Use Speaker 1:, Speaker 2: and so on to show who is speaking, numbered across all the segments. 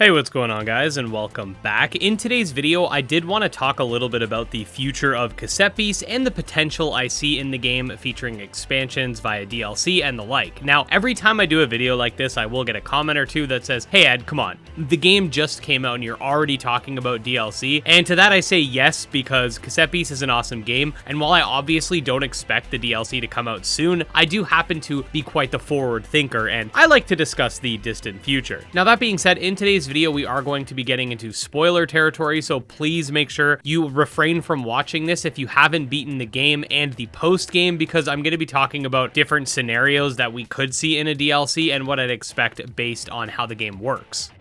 Speaker 1: Hey, what's going on, guys, and welcome back. In today's video, I did want to talk a little bit about the future of Cassette Beasts and the potential I see in the game featuring expansions via DLC and the like. Now, every time I do a video like this, I will get a comment or two that says, hey Ed, come on, the game just came out and you're already talking about DLC. And to that I say yes, because Cassette Beasts is an awesome game, and while I obviously don't expect the DLC to come out soon, I do happen to be quite the forward thinker, and I like to discuss the distant future. Now, that being said, in today's video, we are going to be getting into spoiler territory, so please make sure you refrain from watching this if you haven't beaten the game and the post game, because I'm going to be talking about different scenarios that we could see in a DLC and what I'd expect based on how the game works.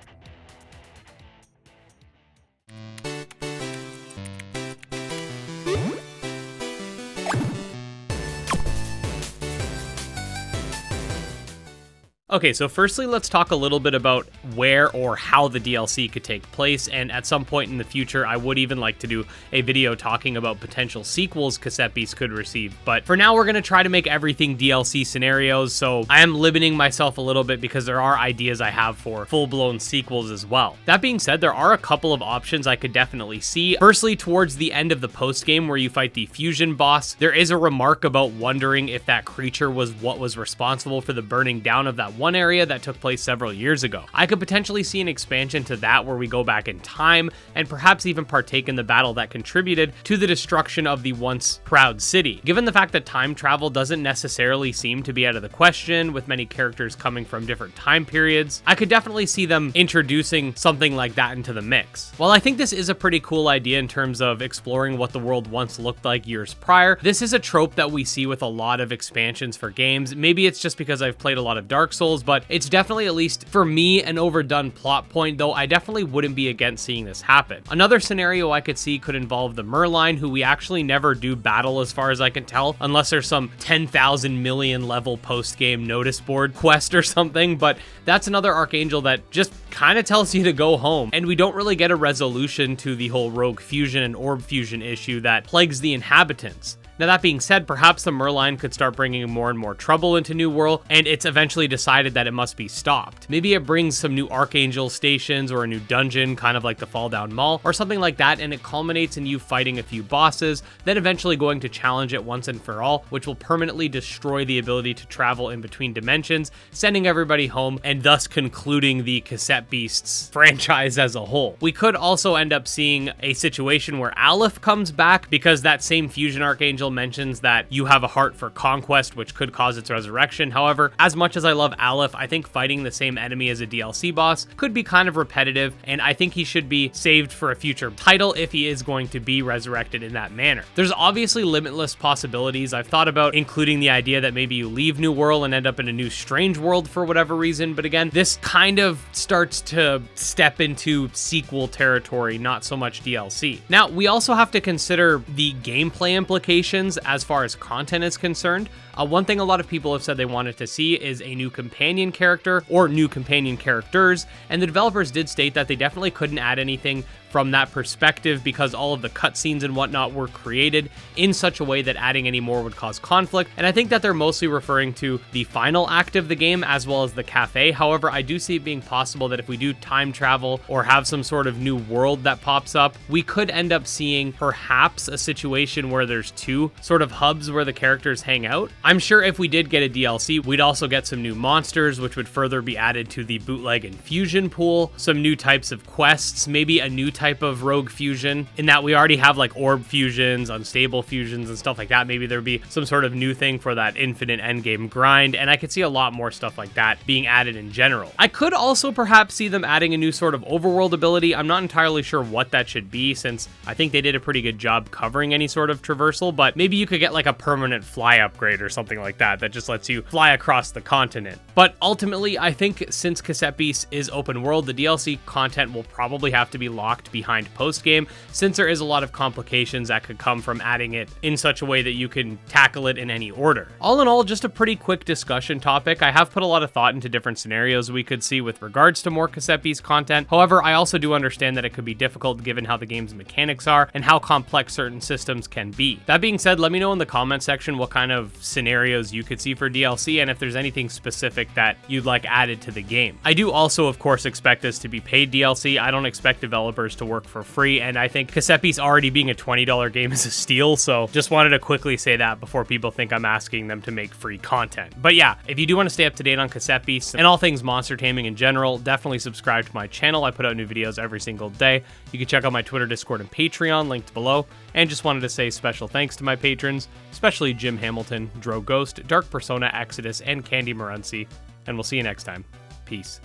Speaker 1: Okay, so firstly, let's talk a little bit about where or how the DLC could take place, and at some point in the future, I would even like to do a video talking about potential sequels Cassette Beasts could receive. But for now, we're going to try to make everything DLC scenarios, so I am limiting myself a little bit because there are ideas I have for full-blown sequels as well. That being said, there are a couple of options I could definitely see. Firstly, towards the end of the post-game where you fight the fusion boss, there is a remark about wondering if that creature was what was responsible for the burning down of that one area that took place several years ago. I could potentially see an expansion to that where we go back in time and perhaps even partake in the battle that contributed to the destruction of the once proud city. Given the fact that time travel doesn't necessarily seem to be out of the question, with many characters coming from different time periods, I could definitely see them introducing something like that into the mix. While I think this is a pretty cool idea in terms of exploring what the world once looked like years prior, this is a trope that we see with a lot of expansions for games. Maybe it's just because I've played a lot of Dark Souls, but it's definitely, at least for me, an overdone plot point, though I definitely wouldn't be against seeing this happen. Another scenario I could see could involve the Merline, who we actually never do battle as far as I can tell, unless there's some 10,000 million level post-game notice board quest or something, but that's another Archangel that just kind of tells you to go home, and we don't really get a resolution to the whole rogue fusion and orb fusion issue that plagues the inhabitants. Now, that being said, perhaps the Merline could start bringing more and more trouble into New World, and it's eventually decided that it must be stopped. Maybe it brings some new Archangel stations or a new dungeon, kind of like the Fall Down Mall, or something like that, and it culminates in you fighting a few bosses, then eventually going to challenge it once and for all, which will permanently destroy the ability to travel in between dimensions, sending everybody home, and thus concluding the Cassette Beasts franchise as a whole. We could also end up seeing a situation where Aleph comes back, because that same fusion Archangel mentions that you have a heart for conquest, which could cause its resurrection. However, as much as I love Aleph, I think fighting the same enemy as a DLC boss could be kind of repetitive, and I think he should be saved for a future title if he is going to be resurrected in that manner. There's obviously limitless possibilities. I've thought about including the idea that maybe you leave New World and end up in a new strange world for whatever reason, but again, this kind of starts to step into sequel territory, not so much DLC. Now, we also have to consider the gameplay implications as far as content is concerned. One thing a lot of people have said they wanted to see is a new companion character or new companion characters, and the developers did state that they definitely couldn't add anything from that perspective because all of the cutscenes and whatnot were created in such a way that adding any more would cause conflict, and I think that they're mostly referring to the final act of the game as well as the cafe. However, I do see it being possible that if we do time travel or have some sort of new world that pops up, we could end up seeing perhaps a situation where there's two sort of hubs where the characters hang out. I'm sure if we did get a DLC, we'd also get some new monsters, which would further be added to the bootleg and fusion pool, some new types of quests, maybe a new type of rogue fusion, in that we already have like orb fusions, unstable fusions, and stuff like that. Maybe there'd be some sort of new thing for that infinite endgame grind, and I could see a lot more stuff like that being added in general. I could also perhaps see them adding a new sort of overworld ability. I'm not entirely sure what that should be, since I think they did a pretty good job covering any sort of traversal, but maybe you could get like a permanent fly upgrade or something like that just lets you fly across the continent. But ultimately, I think since Cassette Beasts is open world, the DLC content will probably have to be locked behind post-game, since there is a lot of complications that could come from adding it in such a way that you can tackle it in any order. All in all, just a pretty quick discussion topic. I have put a lot of thought into different scenarios we could see with regards to more Cassette Beasts content. However, I also do understand that it could be difficult given how the game's mechanics are and how complex certain systems can be. That being said, let me know in the comment section what kind of scenarios you could see for DLC and if there's anything specific that you'd like added to the game. I do also, of course, expect this to be paid DLC. I don't expect developers to work for free, and I think Cassette Beast already being a $20 game is a steal, so just wanted to quickly say that before people think I'm asking them to make free content. But yeah, if you do want to stay up to date on Cassette Beast and all things monster taming in general, definitely subscribe to my channel. I put out new videos every single day. You can check out my Twitter, Discord, and Patreon linked below. And just wanted to say special thanks to my patrons, especially Jim Hamilton, Dro Ghost, Dark Persona, Exodus, and Candy Morency. And we'll see you next time. Peace.